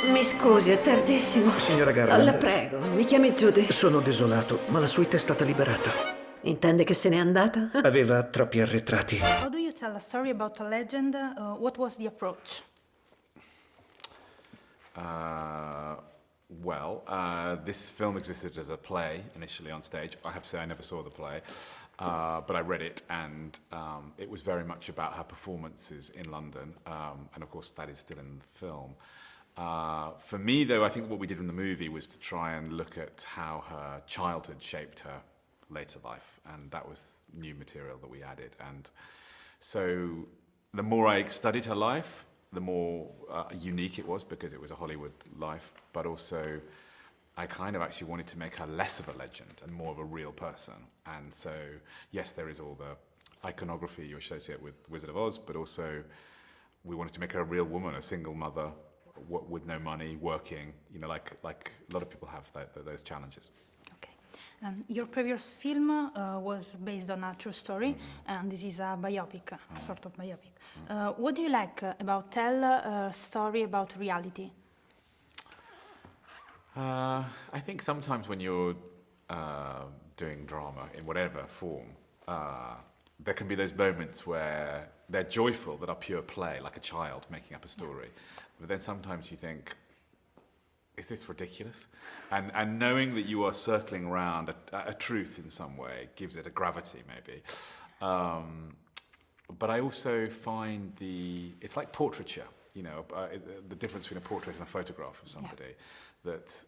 Mi scusi, è tardissimo. Signora Garland. La prego, mi chiami Judy. Sono desolato, ma la suite è stata liberata. Intende che se n'è andata? Aveva troppi arretrati. How do you tell a story about a legend? What was the approach? This film existed as a play initially on stage. I have to say I never saw the play, but I read it, and it was very much about her performances in London, and of course that is still in the film. For me, though, I think what we did in the movie was to try and look at how her childhood shaped her later life, and that was new material that we added. And so the more I studied her life, the more unique it was, because it was a Hollywood life, but also I kind of actually wanted to make her less of a legend and more of a real person. And so, yes, there is all the iconography you associate with Wizard of Oz, but also we wanted to make her a real woman, a single mother with no money, working, you know, like a lot of people have those challenges. Okay. Your previous film was based on a true story, and this is a biopic, a sort of biopic. What do you like about tell a story about reality? I think sometimes when you're doing drama in whatever form, there can be those moments where they're joyful, that are pure play, like a child making up a story. But then sometimes you think, is this ridiculous? And knowing that you are circling around a truth in some way gives it a gravity, maybe. But I also find it's like portraiture, you know, the difference between a portrait and a photograph of somebody. That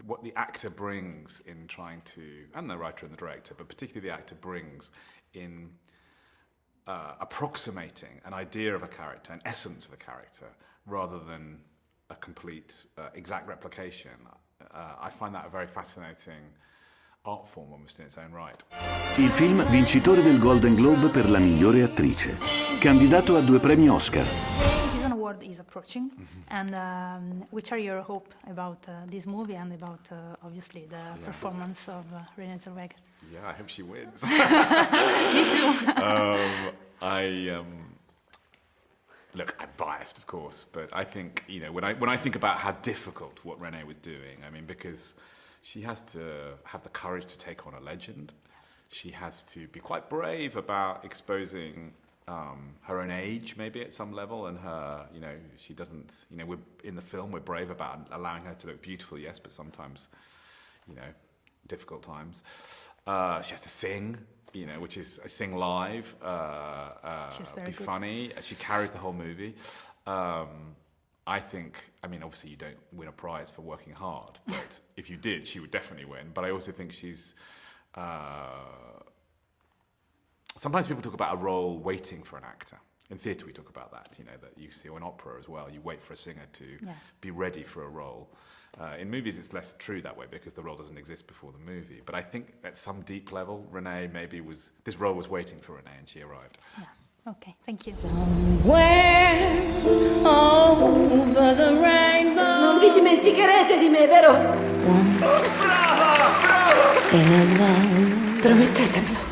what the actor brings in trying to, and the writer and the director, but particularly the actor brings in approximating an idea of a character, an essence of a character, rather than a complete exact replication. I find that a very fascinating art form, almost in its own right. Il film vincitore del Golden Globe per la migliore attrice, candidato a 2 premi Oscar. The season award is approaching, and which are your hope about this movie and about obviously the performance of Renée Zellweger? Yeah, I hope she wins. Me too. Look, I'm biased, of course, but I think, you know, when I think about how difficult what Renée was doing, I mean, because she has to have the courage to take on a legend. She has to be quite brave about exposing her own age, maybe at some level, and her, you know, she doesn't, you know, in the film we're brave about allowing her to look beautiful, yes, but sometimes, you know, difficult times. She has to sing, you know, which is sing live, be funny. She carries the whole movie. I think, I mean, obviously you don't win a prize for working hard, but if you did, she would definitely win. But I also think she's... sometimes people talk about a role waiting for an actor. In theatre we talk about that, you know, that you see in opera as well. You wait for a singer to be ready for a role. In movies it's less true that way because the role doesn't exist before the movie. But I think at some deep level, Renée maybe this role was waiting for Renée and she arrived. Yeah. Okay, thank you. Somewhere over the rainbow. Non vi dimenticherete di me, vero? Brava! Promettetemelo.